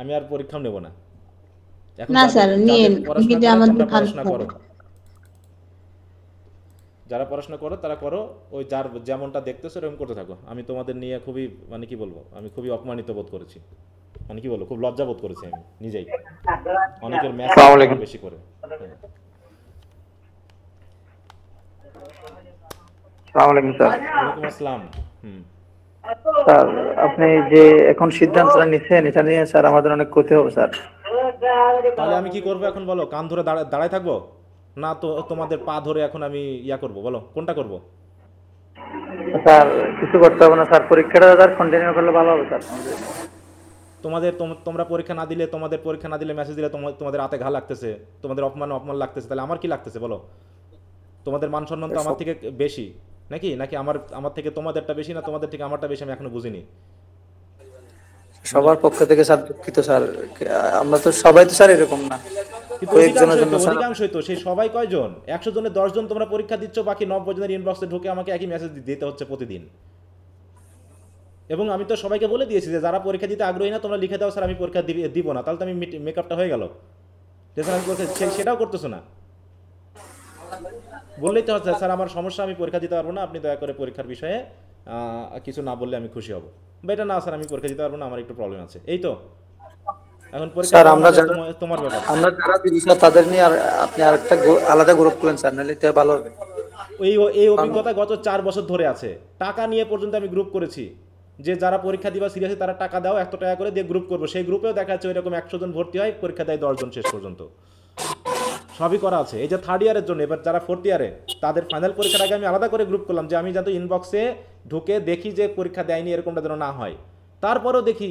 আমি আর পরীক্ষাও নেব না। এখন না যাদের স্যার যাদের নিয়েন, পড়াশোনা কিন্তু করার আমাদের তোমরা ভালো পড়াশোনা হবে। করো, যারা পড়াশোনা করো তারা করো, ওই যার যেমনটা দেখতেছো এরকম করতে থাকো। আমি তোমাদের নিয়ে খুবই মানে কি বলবো, আমি খুবই অপমানিত বোধ করেছি, মানে কি বলবো, খুব লজ্জা বোধ করেছি আমি নিজেই, অনেকের মেসেজ আসসালামু আলাইকুম। বেশি করে। হ্যাঁ। আসসালামু আলাইকুম স্যার। ওয়ালাইকুম আসসালাম। হুম। স্যার, আপনি যে এখন সিদ্ধান্তটা নিচ্ছেন এটা নিয়ে স্যার আমাদের অনেক ক্ষতি হবে স্যার। তাহলে আমি কি করবো এখন বলো? কান ধরে দাঁড়ায় থাকবো, না তো তোমাদের পা ধরে এখন আমি ইয়া করবো? বলো কোনটা করবো? স্যার কিছু করতে হবে না স্যার, পরীক্ষাটা স্যার কন্টিনিউ করলে ভালো হবে স্যার। তোমরা পরীক্ষা না দিলে, তোমাদের পরীক্ষা না দিলে মেসেজ দিলে তোমাদের হাতে ঘা লাগতেছে, তোমাদের অপমান লাগতেছে, তাহলে আমার কি লাগতেছে বলো? তোমাদের মান সম্মান তো আমার থেকে বেশি নাকি? নাকি আমার থেকে তোমাদেরটা বেশি, না তোমাদের থেকে আমারটা বেশি? আমি এখনো বুঝিনি। সবার পক্ষ থেকে স্যার দুঃখিত স্যার, আমরা তো সবাই তো স্যার এরকম না, কিন্তু কয়েকজনের জন্য স্যার। অধিকাংশই তো সেই সবাই কয়জন? 100 জনের 10 জন তোমরা পরীক্ষা দিচ্ছ, বাকি 90 জনের ইনবক্সে ঢুকে আমাকে একই মেসেজ দিতে হচ্ছে প্রতিদিন। এবং আমি তো সবাইকে বলে দিয়েছি যে যারা পরীক্ষা দিতে আগ্রহী না তোমরা লিখে দাও স্যার আমি পরীক্ষা দিব না, তাহলে তো আমি মেকআপটা হয়ে গেল যে স্যার আমি পরীক্ষা সেটাও করতেছো না। বললেই তো হচ্ছে স্যার আমার সমস্যা, আমি পরীক্ষা দিতে পারবো না, আপনি দয়া করে পরীক্ষার বিষয়ে কিছু না বললে আমি খুশি হব। বা এটা না স্যার আমি পরীক্ষা দিতে পারবো না, আমার একটু প্রবলেম আছে, এই তো। এখন পরীক্ষা স্যার দেওয়া আমরা মানে তোমার ব্যাপার। আমরা যারা দিদি স্যার তাদের নিয়ে আপনি আরেকটা আলাদা গ্রুপ করেন স্যার, নাহলে এটা ভালো হবে। এই অভিজ্ঞতা গত 4 বছর ধরে আছে। টাকা নিয়ে পর্যন্ত আমি গ্রুপ করেছি, যে যারা পরীক্ষা দিবা সিরিয়াসলি তারা টাকা দাও, 100 টাকা করে দিয়ে গ্রুপ করবো। সেই গ্রুপেও দেখা যাচ্ছে ওইরকম 100 জন ভর্তি হয়, পরীক্ষা দেয় 10 জন শেষ পর্যন্ত। সবই করা আছে। এই যে থার্ড ইয়ারের জন্য, এবার যারা ফোর্থ ইয়ারে তাদের ফাইনাল পরীক্ষার আগে আমি আলাদা করে গ্রুপ করলাম, যে আমি যাতে ইনবক্সে ঢুকে দেখি যে পরীক্ষা দেয়নি এরকমটা যেন না হয়। তারপরেও দেখি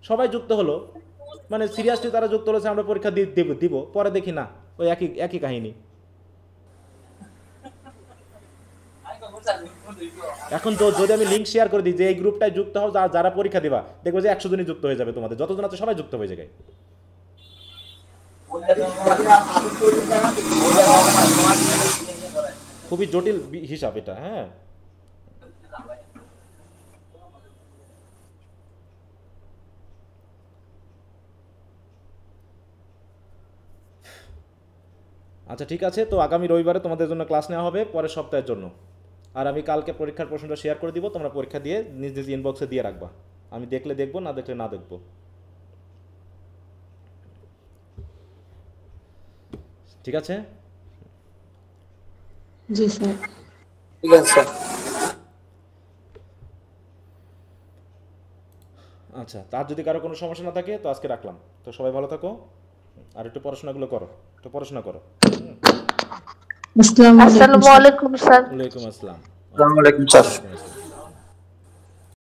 সবাই যুক্ত হলো, মানে সিরিয়াসলি তারা যুক্ত হলো আমরা পরীক্ষা দিব, পরে দেখি না ওই একই কাহিনী। এখন তো যদি আমি লিঙ্ক শেয়ার করে দিই যে এই গ্রুপটায় যুক্ত হও যারা পরীক্ষা দিবা, দেখবো যে 100 জনই যুক্ত হয়ে যাবে, তোমাদের যতজন আছে সবাই যুক্ত হয়ে যাবে। খুবই জটিল হিসাব এটা। হ্যাঁ, আচ্ছা ঠিক আছে, তো আগামী রবিবারে তোমাদের জন্য ক্লাস নেওয়া হবে পরের সপ্তাহের জন্য। আর আমি কালকে পরীক্ষার প্রশ্নটা শেয়ার করে দিব, তোমরা পরীক্ষা দিয়ে নিজ নিজ ইনবক্সে দিয়ে রাখবা। আমি দেখলে দেখবো, না দেখলে না দেখবো। ঠিক আছে? জি স্যার। ঠিক আছে স্যার। আচ্ছা, তার যদি কারো কোনো সমস্যা না থাকে তো আজকে রাখলাম। তো সবাই ভালো থাকো, আর একটু পড়াশোনাগুলো করো, একটু পড়াশোনা করো। আসসালামু আলাইকুম আসসালামু আলাইকুম স্যার। ওয়ালাইকুম আসসালাম। আসসালামু আলাইকুম স্যার। ওয়ালাইকুম আসসালাম।